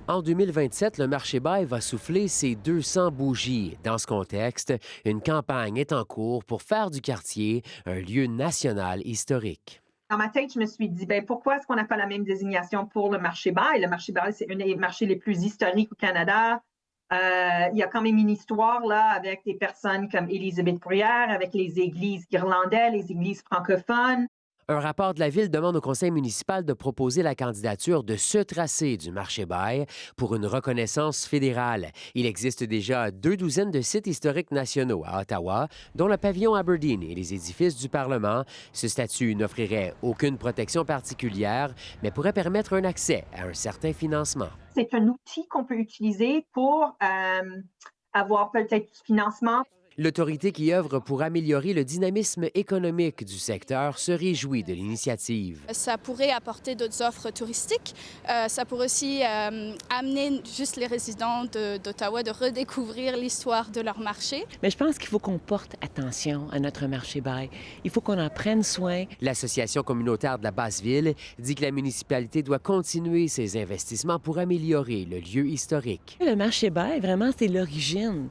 En 2027, le marché Bail va souffler ses 200 bougies. Dans ce contexte, une campagne est en cours pour faire du quartier un lieu national historique. Dans ma tête, je me suis dit, ben, pourquoi est-ce qu'on n'a pas la même désignation pour le marché Bail? Le marché Bail, c'est un des marchés les plus historiques au Canada. Il y a quand même une histoire là avec des personnes comme Élisabeth Bruyère, avec les églises irlandaises, les églises francophones. Un rapport de la Ville demande au conseil municipal de proposer la candidature de ce tracé du marché Bail pour une reconnaissance fédérale. Il existe déjà 2 douzaines de sites historiques nationaux à Ottawa, dont le pavillon Aberdeen et les édifices du Parlement. Ce statut n'offrirait aucune protection particulière, mais pourrait permettre un accès à un certain financement. C'est un outil qu'on peut utiliser pour avoir peut-être du financement. L'autorité qui œuvre pour améliorer le dynamisme économique du secteur se réjouit de l'initiative. Ça pourrait apporter d'autres offres touristiques. Ça pourrait aussi amener juste les résidents d'Ottawa de redécouvrir l'histoire de leur marché. Mais je pense qu'il faut qu'on porte attention à notre marché Bail. Il faut qu'on en prenne soin. L'Association communautaire de la Basse-Ville dit que la municipalité doit continuer ses investissements pour améliorer le lieu historique. Le marché Bail, vraiment, c'est l'origine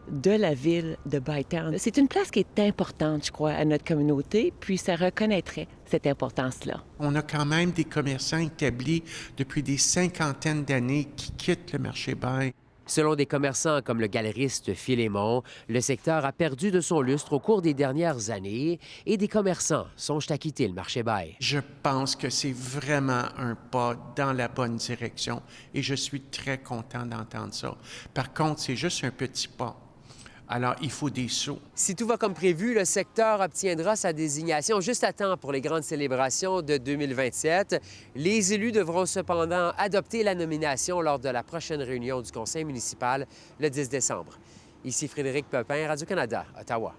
de la ville de Bytown. C'est une place qui est importante, je crois, à notre communauté, puis ça reconnaîtrait cette importance-là. On a quand même des commerçants établis depuis des cinquantaines d'années qui quittent le marché Bail. Selon des commerçants comme le galeriste Philémon, le secteur a perdu de son lustre au cours des dernières années et des commerçants songent à quitter le marché Bail. Je pense que c'est vraiment un pas dans la bonne direction et je suis très content d'entendre ça. Par contre, c'est juste un petit pas. Alors, il faut des sous. Si tout va comme prévu, le secteur obtiendra sa désignation juste à temps pour les grandes célébrations de 2027. Les élus devront cependant adopter la nomination lors de la prochaine réunion du conseil municipal le 10 décembre. Ici Frédéric Pepin, Radio-Canada, Ottawa.